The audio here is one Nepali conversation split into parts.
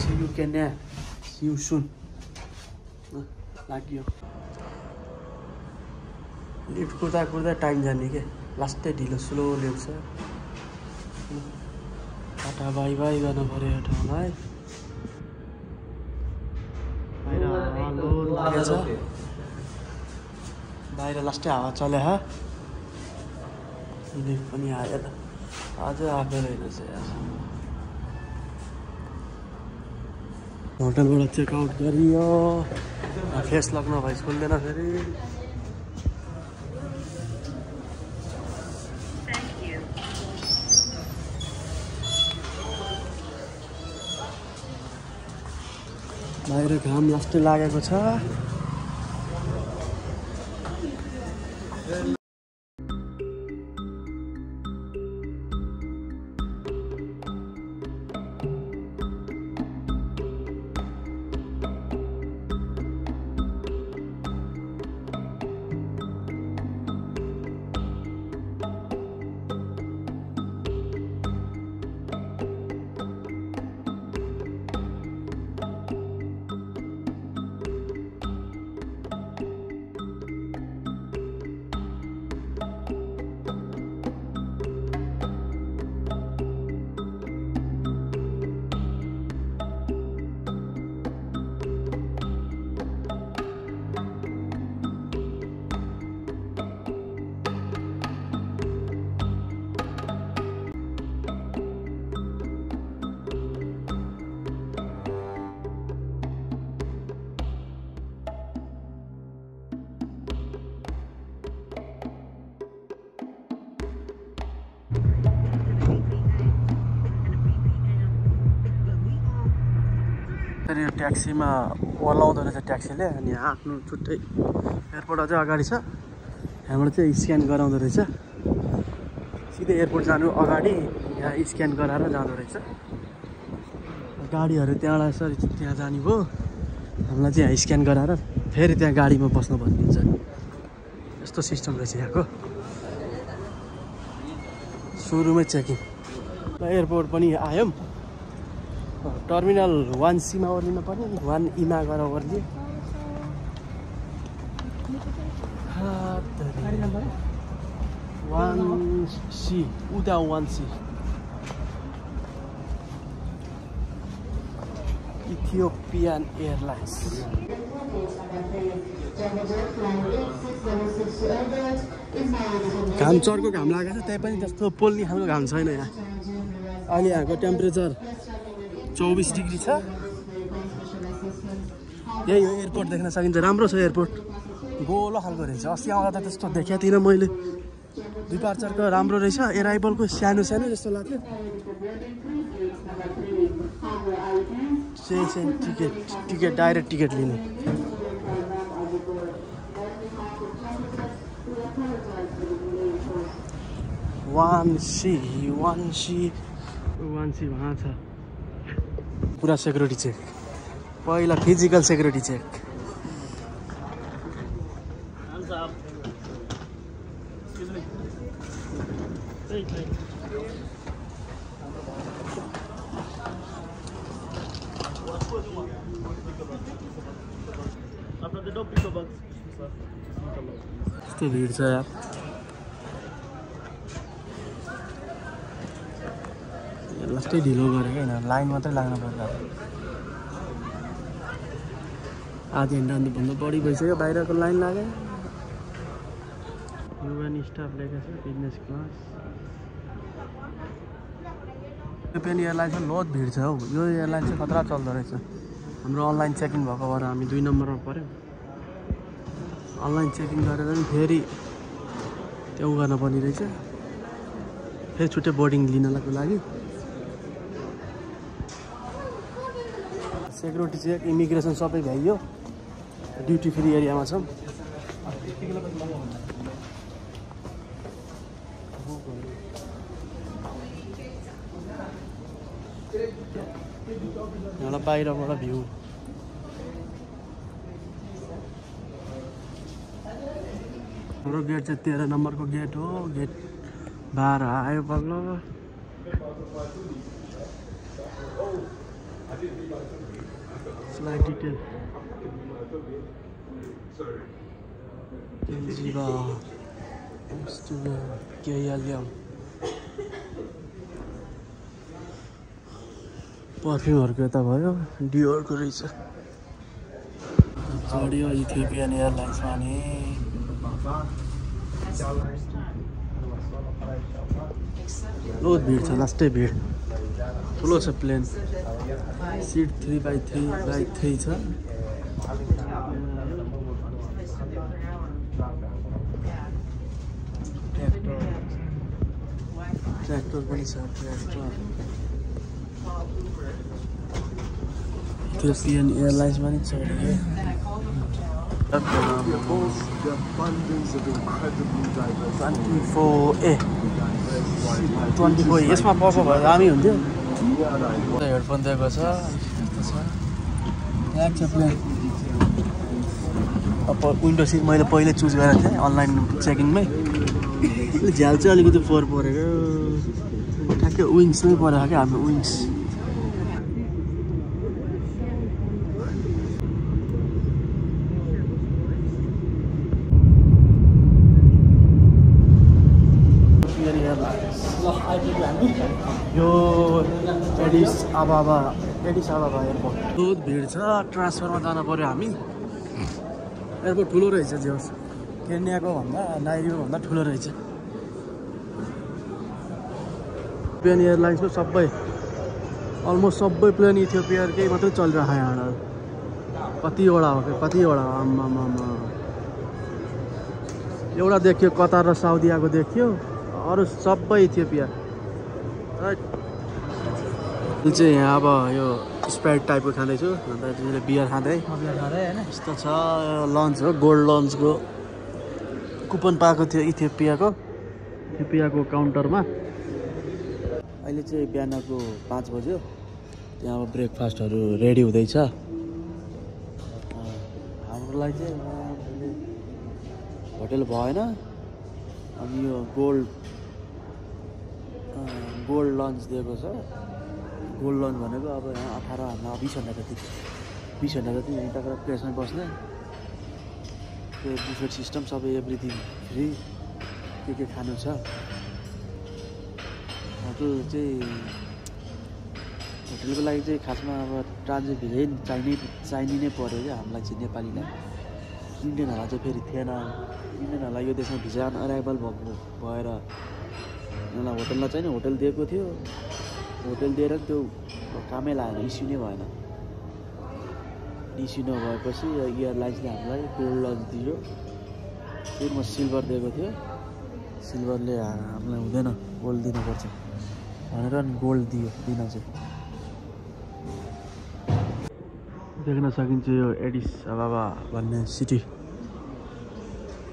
see you Kenya. See you soon. लाग्यो लिफ्ट कुर्दा कुर्दा टाइम जाने के लास्टै ढिलो स्लो लिफ्ट छ टाटा बाई बाई गर्नु पर्यो यो ठाउँलाई बाहिर हावा लागेछ बाहिर लास्टै हावा चले हा लिफ्ट पनि आयो त आज आएको रहेछ यार होटलबाट चेकआउट गरियो फेस लक नभए खुल्दैन फेरि बाहिर घाम लास्टै लागेको छ यो ट्याक्सीमा ओलाउँदो रहेछ ट्याक्सीले अनि आफ्नो छुट्टै एयरपोर्ट अझै अगाडि छ यहाँबाट चाहिँ स्क्यान गराउँदो रहेछ सिधै एयरपोर्ट जानु अगाडि यहाँ स्क्यान गराएर जाँदो रहेछ गाडीहरू त्यहाँबाट सरी त्यहाँ जाने भयो हामीलाई चाहिँ यहाँ स्क्यान गराएर फेरि त्यहाँ गाडीमा बस्नुपर्ने हुन्छ यस्तो सिस्टम रहेछ यहाँको सुरुमै चेकिङ एयरपोर्ट पनि आयौँ टर्मिनल 1C मा ओर्लिनु पर्ने 1E मा गएर ओर्लियो 1C उता 1C Ethiopian Airlines घाम चर्को घाम लागेको छ त्यही पनि त्यस्तो पोल्ने खालको घाम छैन यहाँ अहिले यहाँको टेम्परेचर 24 डिग्री छ यही हो एयरपोर्ट देख्न सकिन्छ राम्रो छ एयरपोर्ट गोलो खालको रहेछ अस्ति आउँदा त त्यस्तो देखेको थिइनँ मैले डिपार्चरको राम्रो रहेछ एराइभलको सानो सानो जस्तो लाग्यो टिकट डाइरेक्ट टिकट लिने वान सी वहाँ छ पुरा सेक्युरिटी चेक पहिला फिजिकल सेक्युरिटी चेक यस्तो भिड छ यार लास्टै ढिलो गरेको होइन लाइन मात्रै लाग्नु पर्छ आधी घन्टाभन्दा बढी भइसक्यो बाहिरको लाइन लाग्यो युवानी स्टाफ ल्याएको छ बिजनेस क्लास इथियोपियन एयरलाइन्समा बहुत भिड छ हौ यो एयरलाइन चाहिँ खतरा चल्दो रहेछ हाम्रो अनलाइन चेकिङ भएको भएर हामी 2 नम्बरमा पऱ्यौँ अनलाइन चेकिङ गरेर पनि फेरि त्यो गर्न पर्ने रहेछ फेरि छुट्टै बोर्डिङ लिनको लागि सेक्युरिटी चेक इमिग्रेसन सबै भ्याइयो ड्युटी फ्री एरियामा छौँ यहाँ बाहिरबाट भ्यू हाम्रो गेट चाहिँ 13 नम्बरको गेट हो गेट 12 आयो बल्ल Flight detail. Geneva, Amsterdam, KLM. पर्फ्युमहरुको यता भयो डियोरको रहेछ चढ्यो इथियोपियन एयरलाइन्समा नि बहुत भिड छ लास्टै भिड ठुलो छ प्लेन सिट 3x3 छ ट्र्याक्टर पनि छ ट्र्याक्टर Ethiopian Airlines पनि चढ्यो 24 यसमा पप भए दामी हुन्थ्यो हेडफोन दिएको छ छ प्लेन अब विन्डो सिट मैले पहिले चुज गरेको थिएँ अनलाइन चेकिङमै झ्याल चाहिँ अलिकति फोहोर परेको ठ्याक्कै विङ्समै परेको क्या हाम्रो विङ्स यो एडिस आबाबा एयरपोर्ट बहुत भिड छ ट्रान्सफरमा जानु पर्यो हामी एयरपोर्ट ठुलो रहेछ जेहोस् केन्याको भन्दा नाइरोबीको भन्दा ठुलो रहेछ इथियोपियन एयरलाइन्सको सबै अलमोस्ट सबै प्लेन इथियोपियाकै मात्रै चलिरहेको यहाँ कतिवटा हो कतिवटा आम्मामा एउटा देखियो कतार र साउदीको देखियो अरू सबै इथियोपिया यो चाहिँ यहाँ अब यो स्प्राइट टाइपको खाँदैछु अन्त त्यसले बियर खाँदै होइन यस्तो छ लन्च हो गोल्ड लन्चको कुपन पाएको थियो इथियोपियाको काउन्टरमा अहिले चाहिँ बिहानको 5 बज्यो त्यहाँ अब ब्रेकफास्टहरू रेडी हुँदैछ हाम्रो लागि चाहिँ होटेल भएन अनि यो गोल्ड लन्च दिएको छ गोल्ड लन्च भनेको अब यहाँ 18 20 घन्टा जति यहीँ तक प्लेसमा बस्ने त्यो बुफेट सिस्टम सबै एभ्रिथिङ फ्री के खानु छ त्यो चाहिँ होटेलको लागि चाहिँ खासमा अब ट्रान्जिट भिजै चाहिने नै पऱ्यो क्या हामीलाई चाहिँ नेपालीलाई इन्डियनहरूलाई चाहिँ फेरि थिएन इन्डियनहरूलाई यो देशमा भिजा अराइभल भएर उनीहरूलाई होटलमा चाहिँ होटल दिएको थियो होटल दिएर त्यो कामै लागेन इस्यु नै भएन इस्यु नभएपछि एयरलाइन्सले हामीलाई गोल्ड लन्च दियो फेरि म सिल्भर दिएको थियो सिल्भरले हामीलाई हुँदैन गोल्ड दिनुपर्छ भनेर गोल्ड दियो दिन चाहिँ देख्न सकिन्छ यो एडिस अबाबा भन्ने सिटी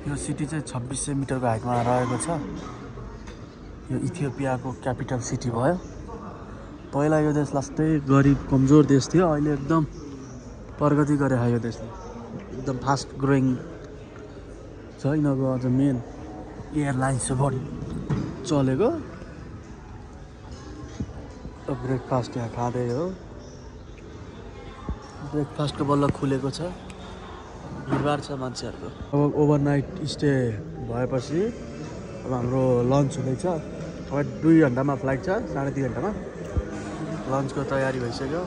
यो सिटी चाहिँ 2600 मिटरको हाइटमा रहेको छ यो इथियोपियाको क्यापिटल सिटी भयो पहिला यो देश लास्टै गरिब कमजोर देश थियो अहिले एकदम प्रगति गरेको यो देशले एकदम फास्ट ग्रोइङ छ यिनीहरूको अझ मेन एयरलाइन्स पनि चलेको ब्रेकफास्ट यहाँ खाँदै हो ब्रेकफास्टको बल्ल खुलेको छ भिडभाड छ मान्छेहरूको अब ओभरनाइट स्टे भएपछि अब हाम्रो लन्च हुँदैछ अब 2 घन्टामा फ्लाइट छ 2.5 घन्टामा लन्चको तयारी भइसक्यो